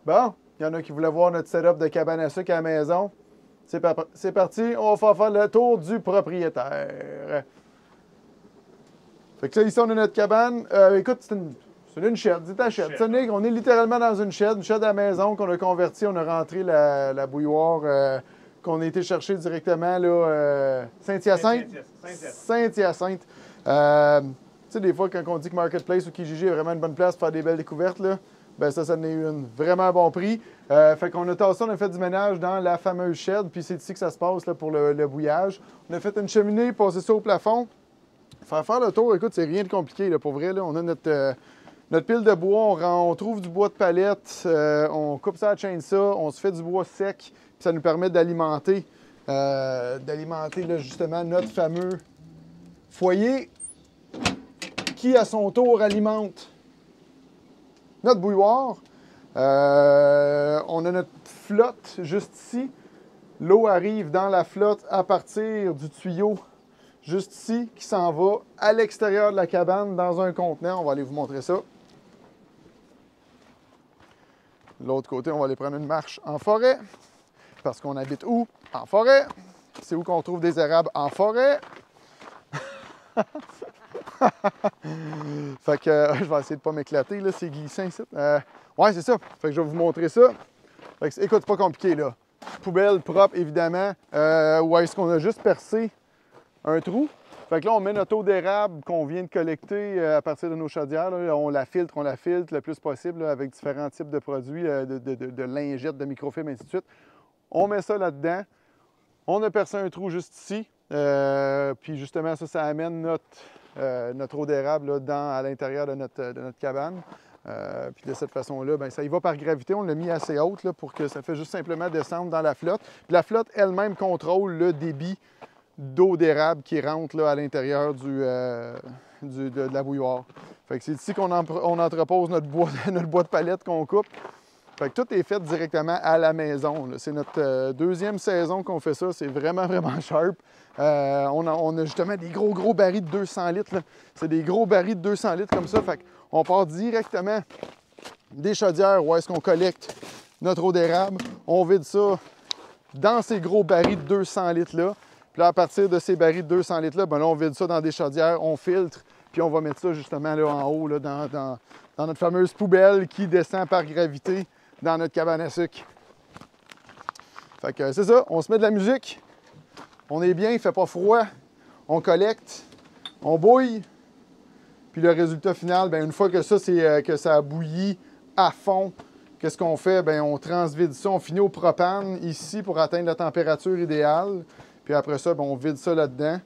Bon, il y en a qui voulaient voir notre setup de cabane à sucre à la maison. C'est parti, on va faire le tour du propriétaire. Fait que là, ici, on a notre cabane. Écoute, c'est une shed, c'est ta shed. On est littéralement dans une shed à la maison qu'on a convertie. On a rentré la bouilloire qu'on a été chercher directement là, Saint-Hyacinthe. Saint-Hyacinthe. Tu sais, des fois, quand on dit que Marketplace ou Kijiji est vraiment une bonne place pour faire des belles découvertes, là, ben ça en est une. Vraiment bon prix. Fait qu'on a tassé, on a fait du ménage dans la fameuse shed, puis c'est ici que ça se passe là, pour le bouillage. On a fait une cheminée, passé ça au plafond. Faire le tour, écoute, c'est rien de compliqué, là, pour vrai. Là, on a notre pile de bois, on trouve du bois de palette, on coupe ça à chainsaw, on se fait du bois sec, puis ça nous permet d'alimenter là, justement notre fameux foyer qui, à son tour, alimente notre bouilloire. On a notre flotte juste ici. L'eau arrive dans la flotte à partir du tuyau juste ici, qui s'en va à l'extérieur de la cabane dans un contenant. On va aller vous montrer ça. De l'autre côté, on va aller prendre une marche en forêt. Parce qu'on habite où? En forêt. C'est où qu'on trouve des érables? En forêt. Fait que je vais essayer de pas m'éclater, là, c'est glissant ici. Ouais, c'est ça. Fait que je vais vous montrer ça. Fait que, écoute, c'est pas compliqué, là. Poubelle propre, évidemment. Où est-ce qu'on a juste percé un trou? Fait que là, on met notre eau d'érable qu'on vient de collecter à partir de nos chaudières. Là. On la filtre le plus possible là, avec différents types de produits, de lingettes, de microfilms, ainsi de suite. On met ça là-dedans. On a percé un trou juste ici. Puis justement, ça amène notre eau d'érable à l'intérieur de notre cabane. Puis de cette façon-là, ben, ça y va par gravité. On l'a mis assez haute là, pour que ça fait juste simplement descendre dans la flotte. Puis la flotte elle-même contrôle le débit d'eau d'érable qui rentre là, à l'intérieur de la bouilloire. Fait que c'est ici qu'on entrepose notre bois de palette qu'on coupe. Fait que tout est fait directement à la maison. C'est notre deuxième saison qu'on fait ça. C'est vraiment, vraiment sharp. On a justement des gros barils de 200 litres. C'est des gros barils de 200 litres comme ça. Fait qu'on part directement des chaudières où est-ce qu'on collecte notre eau d'érable. On vide ça dans ces gros barils de 200 litres-là. Puis là, à partir de ces barils de 200 litres-là, ben là, on vide ça dans des chaudières, on filtre, puis on va mettre ça justement là en haut, là, dans notre fameuse poubelle qui descend par gravité dans notre cabane à sucre. Fait que c'est ça, on se met de la musique, on est bien, il fait pas froid, on collecte, on bouille, puis le résultat final, bien, une fois que ça a bouilli à fond, qu'est-ce qu'on fait? Bien, on transvide ça, on finit au propane ici pour atteindre la température idéale. Puis après ça, bien, on vide ça là-dedans.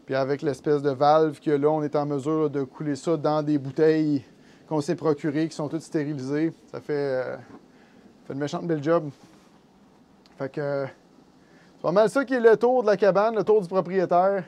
Puis avec l'espèce de valve qu'il y a là, on est en mesure de couler ça dans des bouteilles qu'on s'est procurées, qui sont toutes stérilisées. Ça fait une méchante belle job. Fait que c'est pas mal ça qui est le tour de la cabane, le tour du propriétaire.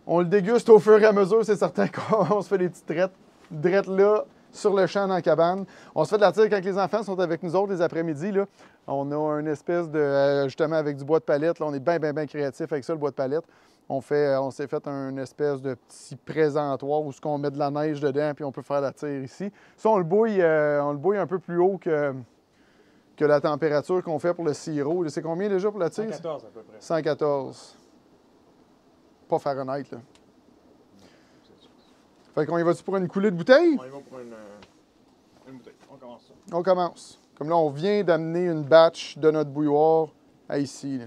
On le déguste au fur et à mesure, c'est certain qu'on se fait des petites drettes là, sur le champ dans la cabane. On se fait de la tire quand les enfants sont avec nous autres les après-midi. Là. On a une espèce de, justement avec du bois de palette, là, on est bien créatif avec ça, le bois de palette. On s'est fait une espèce de petit présentoir où on met de la neige dedans puis on peut faire la tire ici. Ça, on le bouille un peu plus haut que la température qu'on fait pour le sirop. C'est combien déjà pour la tire? 114 à peu près. 114. Pas Fahrenheit, là. Fait qu'on y va-tu pour une coulée de bouteille? On y va pour une bouteille. On commence ça. On commence. Comme là, on vient d'amener une batch de notre bouilloire à ici. Là.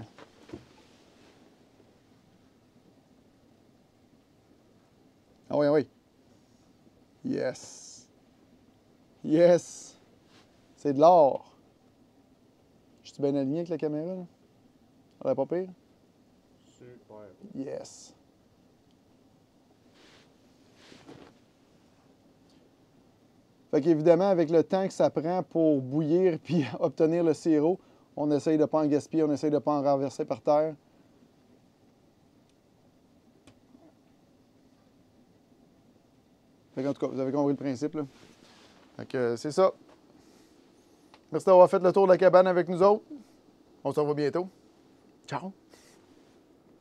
Ah oui, oui. Yes. Yes. C'est de l'or. Je suis bien aligné avec la caméra, là? Ça va pas pire? Super. Yes. Fait qu'évidemment, avec le temps que ça prend pour bouillir puis obtenir le sirop, on essaye de ne pas en gaspiller, on essaye de ne pas en renverser par terre. Fait qu'en tout cas, vous avez compris le principe, là. Fait que c'est ça. Merci d'avoir fait le tour de la cabane avec nous autres. On se revoit bientôt. Ciao!